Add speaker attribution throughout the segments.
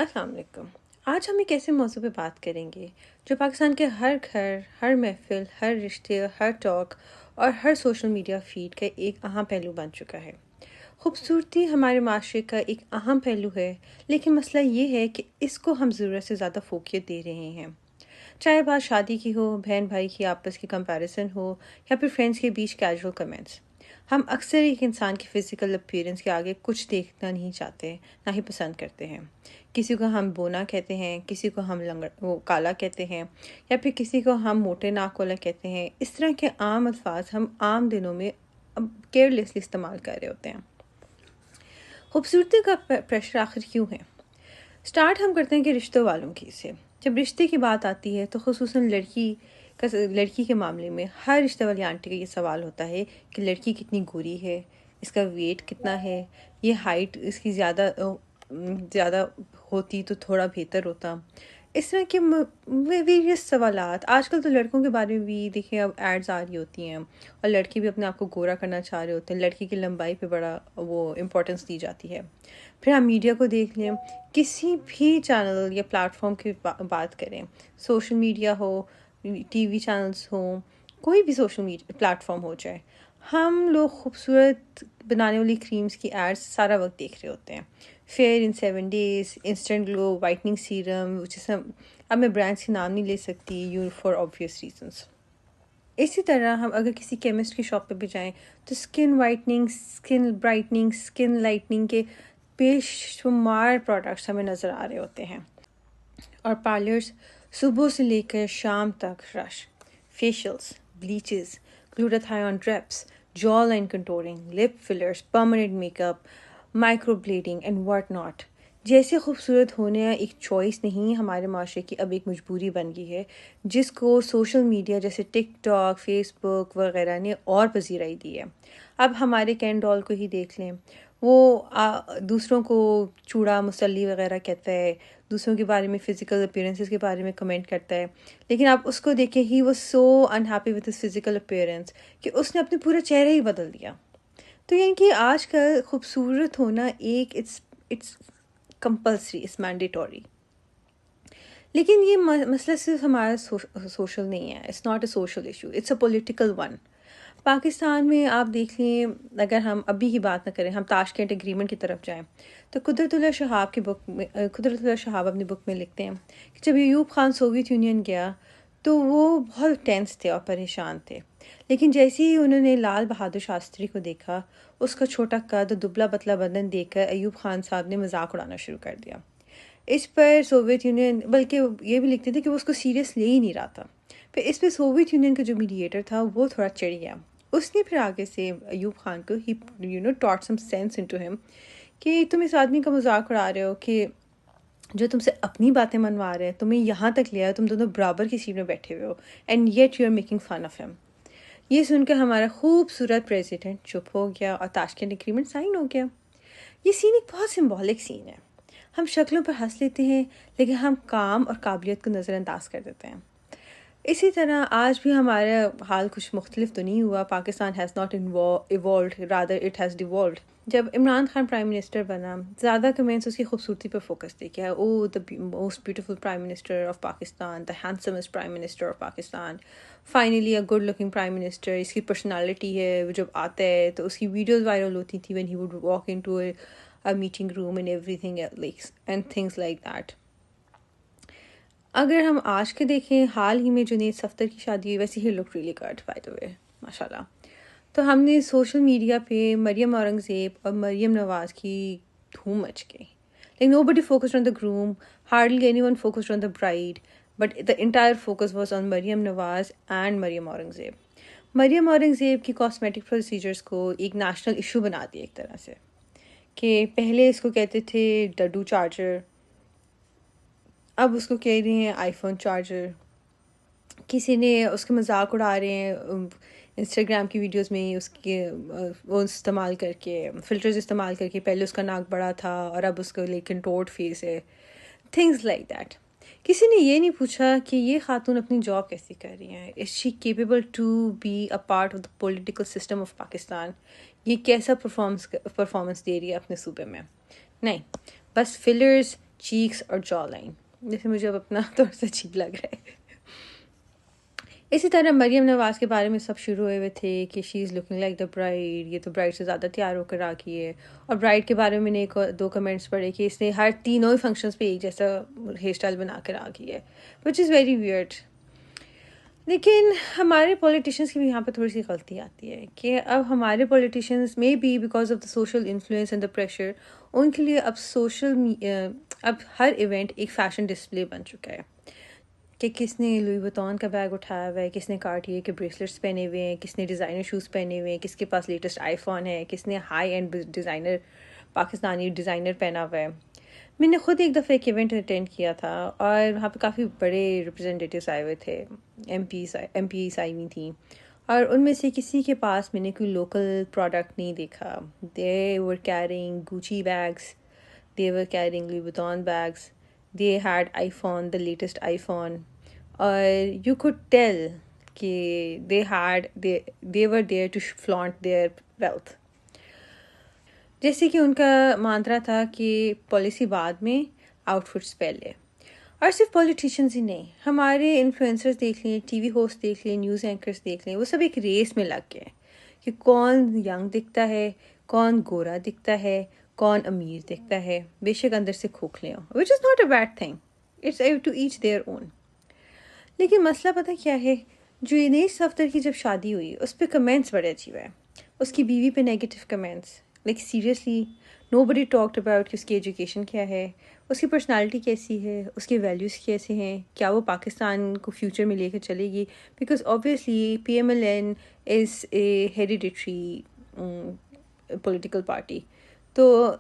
Speaker 1: السلام علیکم۔ آج ہم ایک ایسے موضوع پہ بات کریں گے جو پاکستان کے ہر گھر، ہر محفل، ہر رشتے، ہر ٹاک اور ہر سوشل میڈیا فیڈ کا ایک اہم پہلو بن چکا ہے۔ خوبصورتی ہمارے معاشرے کا ایک اہم پہلو ہے، لیکن مسئلہ یہ ہے کہ اس کو ہم ضرورت سے زیادہ فوقیت دے رہے ہیں۔ چاہے بات شادی کی ہو، بہن بھائی کی آپس کی کمپیریزن ہو، یا پھر فرینڈس کے بیچ کیجول کمنٹس، ہم اکثر ایک انسان کی فزیکل اپیرنس کے آگے کچھ دیکھنا نہیں چاہتے، نہ ہی پسند کرتے ہیں۔ کسی کو ہم بونا کہتے ہیں، کسی کو ہم کالا کہتے ہیں، یا پھر کسی کو ہم موٹے ناک والا کہتے ہیں۔ اس طرح کے عام الفاظ ہم عام دنوں میں کیئرلیسلی استعمال کر رہے ہوتے ہیں۔ خوبصورتی کا پریشر آخر کیوں ہے؟ سٹارٹ ہم کرتے ہیں کہ رشتوں والوں کی سے۔ جب رشتے کی بات آتی ہے تو خصوصاً لڑکی کے معاملے میں ہر رشتہ والی آنٹی کا یہ سوال ہوتا ہے کہ لڑکی کتنی گوری ہے، اس کا ویٹ کتنا ہے، یہ ہائٹ اس کی زیادہ ہوتی تو تھوڑا بہتر ہوتا۔ اس طرح کے ویریس سوالات آج کل تو لڑکوں کے بارے میں بھی دیکھیں، اب ایڈز آ رہی ہوتی ہیں اور لڑکے بھی اپنے آپ کو گورا کرنا چاہ رہے ہوتے ہیں، لڑکی کی لمبائی پہ بڑا وہ امپورٹنس دی جاتی ہے۔ پھر ہم میڈیا کو دیکھ لیں، کسی بھی چینل یا پلیٹ فارم کی بات کریں، سوشل میڈیا ہو، ٹی وی چینلز ہوں، کوئی بھی سوشل میڈیا پلیٹ فارم ہو جائے، ہم لوگ خوبصورت بنانے والی کریمز کی ایڈز سارا وقت دیکھ رہے ہوتے ہیں۔ فیئر ان 7 days، انسٹنٹ گلو وائٹننگ سیرم، جیسے اب میں برانڈس کے نام نہیں لے سکتی فار آبویس ریزنس۔ اسی طرح ہم اگر کسی کیمسٹ کی شاپ پہ بھی جائیں تو skin whitening, skin brightening, skin lightening کے بے شمار پروڈکٹس ہمیں نظر آ رہے ہوتے ہیں، اور پارلرز صبح سے لے کر شام تک rush, facials, bleaches, glutathione drips, jawline contouring, lip fillers, permanent make up, microblading and what not جیسے خوبصورت ہونے ایک چوائس نہیں، ہمارے معاشرے کی اب ایک مجبوری بن گئی ہے، جس کو سوشل میڈیا جیسے ٹک ٹاک، فیس بک وغیرہ نے اور پذیرائی دی ہے۔ اب ہمارے کین ڈال کو ہی دیکھ لیں، وہ دوسروں کو چوڑا مسلی وغیرہ کہتا ہے، دوسروں کے بارے میں فزیکل اپیرنسز کے بارے میں کمنٹ کرتا ہے، لیکن آپ اس کو دیکھیں، he was so unhappy with his physical appearance کہ اس نے اپنے پورا چہرہ ہی بدل دیا۔ تو یعنی کہ آج کل خوبصورت ہونا ایک اٹس کمپلسری، اٹس مینڈیٹوری۔ لیکن یہ مسئلہ صرف ہمارا سوشل نہیں ہے، it's not a social issue, it's a political one. Pakistan میں آپ دیکھ لیں، اگر ہم ابھی کی بات نہ کریں، ہم تاشکند ایگریمنٹ کی طرف جائیں تو قدرت اللہ شہاب اپنی بک میں لکھتے ہیں کہ جب ایوب خان سوویت یونین گیا تو وہ بہت ٹینس تھے اور پریشان تھے، لیکن جیسے ہی انہوں نے لال بہادر شاستری کو دیکھا، اس کا چھوٹا قد، دبلا پتلا بدن دیکھ کر ایوب خان صاحب نے مذاق اڑانا شروع کر دیا۔ اس پر سوویت یونین، بلکہ یہ بھی لکھتے تھے کہ وہ اس کو سیریس لے ہی نہیں رہا تھا۔ پھر اس پہ سوویت یونین کا جو میڈیٹر تھا وہ تھوڑا چڑھ گیا، اس نے پھر آگے سے ایوب خان کو ٹاٹ سم سینس انٹو ہم کہ تم اس آدمی کا مذاق اڑا رہے ہو کہ جو تم سے اپنی باتیں منوا رہے ہیں، تمہیں یہاں تک لیا ہے، تم دونوں برابر کی سیٹ میں بیٹھے ہوئے ہو، and yet you are making fun of ہم۔ یہ سن کر ہمارا خوبصورت پریزیڈنٹ چپ ہو گیا اور تاشکند ایگریمنٹ سائن ہو گیا۔ یہ سین ایک بہت سمبولک سین ہے۔ ہم شکلوں پر ہنس لیتے ہیں، لیکن ہم کام اور قابلیت کو نظر انداز کر دیتے ہیں۔ اسی طرح آج بھی ہمارا حال کچھ مختلف تو نہیں ہوا، Pakistan has not evolved, rather it has devolved. جب عمران خان پرائم منسٹر بنا، زیادہ کمنٹس اس کی خوبصورتی پر فوکس تھے کہ oh the most beautiful prime minister of Pakistan, the handsomest prime minister of Pakistan, finally a good looking prime minister. اس کی پرسنالٹی ہے، وہ جب آتا ہے تو اس کی ویڈیوز وائرل ہوتی تھی when he would walk into a meeting room and everything and things like that۔ اگر ہم آج کے دیکھیں، حال ہی میں جنید صفدر کی شادی ہوئی، ویسے ہی لک ریلی گڈ بائی دا وے، ماشاء اللہ۔ تو ہم نے سوشل میڈیا پہ مریم اورنگزیب اور مریم نواز کی دھوم مچ گئی، لیکن nobody focused on the groom, hardly anyone focused on the bride, but the entire focus was on Maryam Nawaz and Maryam Aurangzeb. Maryam Aurangzeb کی کاسمیٹک پروسیجرز کو ایک نیشنل ایشو بنا دیا ایک طرح سے، کہ پہلے اس کو کہتے تھے ڈڈو چارجر، اب اس کو کہہ رہے ہیں آئی فون چارجر۔ کسی نے اس کے مذاق اڑا رہے ہیں انسٹاگرام کی ویڈیوز میں، اس کے وہ استعمال کر کے، فلٹرز استعمال کر کے، پہلے اس کا ناک بڑا تھا اور اب اس کا لیکن ٹوٹ فیس ہے، تھنگز لائک دیٹ۔ کسی نے یہ نہیں پوچھا کہ یہ خاتون اپنی جاب کیسی کر رہی ہیں، is she capable to be a part of the political system of Pakistan, یہ کیسا پرفارمنس دے رہی ہے اپنے صوبے میں؟ نہیں، بس فلرز، چیکس اور جا لائن، جیسے مجھے اب اپنا تھوڑا سا عجیب لگ رہا ہے. اسی طرح مریم نواز کے بارے میں سب شروع ہوئے ہوئے تھے کہ شی از لکنگ لائک دا برائڈ، یہ تو برائڈ سے زیادہ تیار ہو کر آ گئی ہے. اور برائڈ کے بارے میں نے ایک دو کمنٹس پڑھے کہ اس نے ہر تینوں ہی فنکشنز پہ ایک جیسا ہیئر اسٹائل بنا کر آ گئی ہے، وچ از ویری ویئرڈ. لیکن ہمارے پولیٹیشینس کی بھی یہاں پہ تھوڑی سی غلطی آتی ہے کہ اب ہمارے پولیٹیشینس میں be because of the social influence and the pressure, ان کے لیے اب اب ہر ایونٹ ایک فیشن ڈسپلے بن چکا ہے کہ کس نے لوئی ویتون کا بیگ اٹھایا ہوا ہے، کس نے کارٹیے کے بریسلیٹس پہنے ہوئے ہیں، کس نے ڈیزائنر شوز پہنے ہوئے ہیں، کس کے پاس لیٹسٹ آئی فون ہے، کس نے high and designer Pakistani designer پہنا ہوا ہے. میں نے خود ایک دفعہ ایک ایونٹ اٹینڈ کیا تھا اور وہاں پہ کافی بڑے ریپرزینٹیٹیوس آئے ہوئے تھے، ایم پیز آئی ہوئی تھیں، اور ان میں سے کسی کے پاس میں نے کوئی لوکل پروڈکٹ نہیں دیکھا. They were carrying Gucci bags, they were carrying Louis Vuitton bags, they had iPhone, the latest iPhone, اور یو کوڈ ٹیل کہ they were there to flaunt their wealth. جیسے کہ ان کا مانترا تھا کہ policy بعد میں، آؤٹ فٹس پہلے. اور صرف پولیٹیشینز ہی نہیں، ہمارے انفلوئنسرز دیکھ لیں، ٹی وی ہوسٹ دیکھ لیں، نیوز اینکرز دیکھ لیں، وہ سب ایک ریس میں لگ گئے کہ کون ینگ دکھتا ہے، کون گورا دکھتا ہے، کون امیر دکھتا ہے، بے شک اندر سے کھوکھلے ہوں، which is not a bad thing, it's to each their own. لیکن مسئلہ پتہ کیا ہے، جو انیس اختر کی جب شادی ہوئی اس پہ کمنٹس بڑے عجیب ہیں، اس کی بیوی پہ negative comments, like seriously nobody talked about کہ اس کی ایجوکیشن کیا ہے، اس کی پرسنالٹی کیسی ہے، اس کے ویلیوز کیسے ہیں، کیا وہ پاکستان کو فیوچر میں لے کر چلے گی، because obviously P M L N is a hereditary political party. تو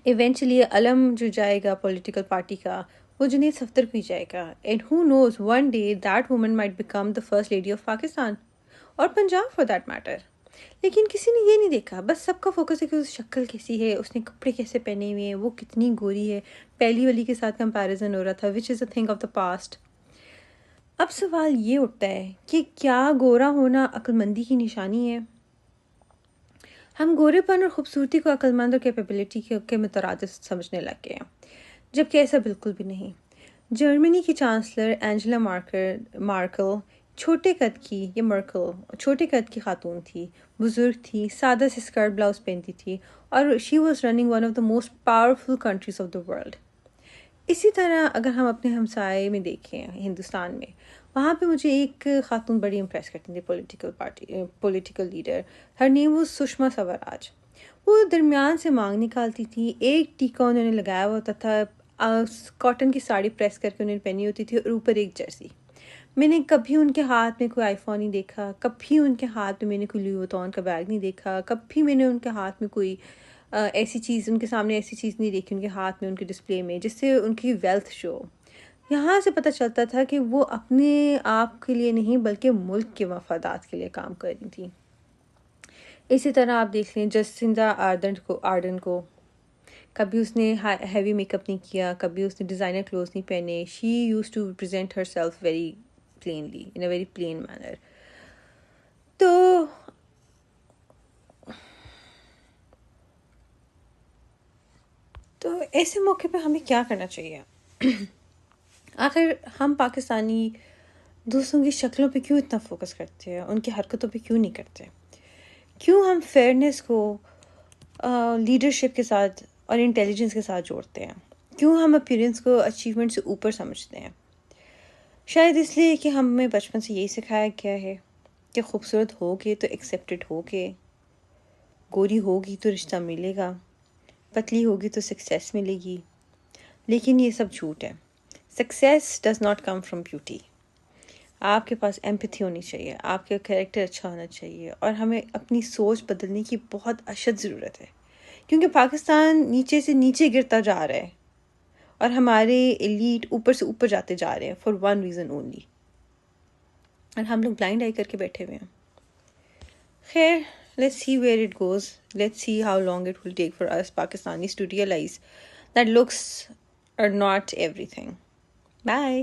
Speaker 1: ایونچولی علم جو جائے گا پولیٹیکل پارٹی کا وہ جنید صفدر کو ہی جائے گا. And who knows one day that woman might become the first lady of Pakistan اور پنجاب فار دیٹ میٹر. لیکن کسی نے یہ نہیں دیکھا، بس سب کا فوکس ہے کہ اس شکل کیسی ہے، اس نے کپڑے کیسے پہنے ہوئے ہیں، وہ کتنی گوری ہے. پہلی والی کے ساتھ کمپیریزن ہو رہا تھا which is a thing of the past. اب سوال یہ اٹھتا ہے کہ کیا گورا ہونا عقل مندی کی نشانی ہے؟ ہم گورے پن اور خوبصورتی کو عقل مند اور کیپیبلٹی کے مترادف سمجھنے لگ گئے ہیں، جبکہ ایسا بالکل بھی نہیں. جرمنی کی چانسلر اینجلا مارکل چھوٹے قد کی خاتون تھی، بزرگ تھی، سادہ سے اسکرٹ بلاؤز پہنتی تھی، اور she was running one of the most powerful countries of the world. اسی طرح اگر ہم اپنے ہمسائے میں دیکھیں ہندوستان میں، وہاں پہ مجھے ایک خاتون بڑی امپریس کرتی تھی، پولیٹیکل لیڈر، ہر نیم وہ سشما سوراج. وہ درمیان سے مانگ نکالتی تھی، ایک ٹیکا انہوں نے لگایا ہوا ہوتا تھا، کاٹن کی ساڑی پریس کر کے انہوں نے پہنی ہوتی تھی اور اوپر ایک جرسی. میں نے کبھی ان کے ہاتھ میں کوئی آئی فون نہیں دیکھا، کبھی ان کے ہاتھ میں میں نے کوئی لوئی ویتون کا بیگ نہیں دیکھا، کبھی میں نے ان کے ہاتھ میں کوئی ان کے سامنے ایسی چیز نہیں دیکھی ان کے ہاتھ میں، ان کے ڈسپلے میں، جس سے ان کی ویلتھ شو. یہاں سے پتہ چلتا تھا کہ وہ اپنے آپ کے لیے نہیں بلکہ ملک کے مفادات کے لیے کام کر رہی تھیں. اسی طرح آپ دیکھ لیں جسنڈا آرڈن کو، کبھی اس نے ہیوی میک اپ نہیں کیا، کبھی اس نے ڈیزائنر کلوتھس نہیں پہنے. She used to present herself very plainly, in a very plain manner. تو ایسے موقع پہ ہمیں کیا کرنا چاہیے؟ آخر ہم پاکستانی دوسروں کی شکلوں پہ کیوں اتنا فوکس کرتے ہیں، ان کی حرکتوں پہ کیوں نہیں کرتے؟ کیوں ہم فیئرنیس کو لیڈرشپ کے ساتھ اور انٹیلیجنس کے ساتھ جوڑتے ہیں؟ کیوں ہم اپیرنس کو اچیومنٹ سے اوپر سمجھتے ہیں؟ شاید اس لیے کہ ہمیں بچپن سے یہی سکھایا گیا ہے کہ خوبصورت ہوگے تو ایکسیپٹڈ ہوگے، گوری ہوگی تو رشتہ ملے گا، پتلی ہوگی تو سکسیس ملے گی. لیکن یہ سب جھوٹ ہے. Success does not come from beauty. آپ کے پاس ایمپتھی ہونی چاہیے، آپ کا کریکٹر اچھا ہونا چاہیے، اور ہمیں اپنی سوچ بدلنے کی بہت اشد ضرورت ہے، کیونکہ پاکستان نیچے سے نیچے گرتا جا رہا ہے اور ہمارے ایلیٹ اوپر سے اوپر جاتے جا رہے ہیں فار ون ریزن اونلی، اور ہم لوگ بلائنڈ آئی کر کے بیٹھے ہوئے ہیں. خیر، let's see where it goes. Let's see how long it will take for us Pakistanis to realize that looks are not everything. Bye.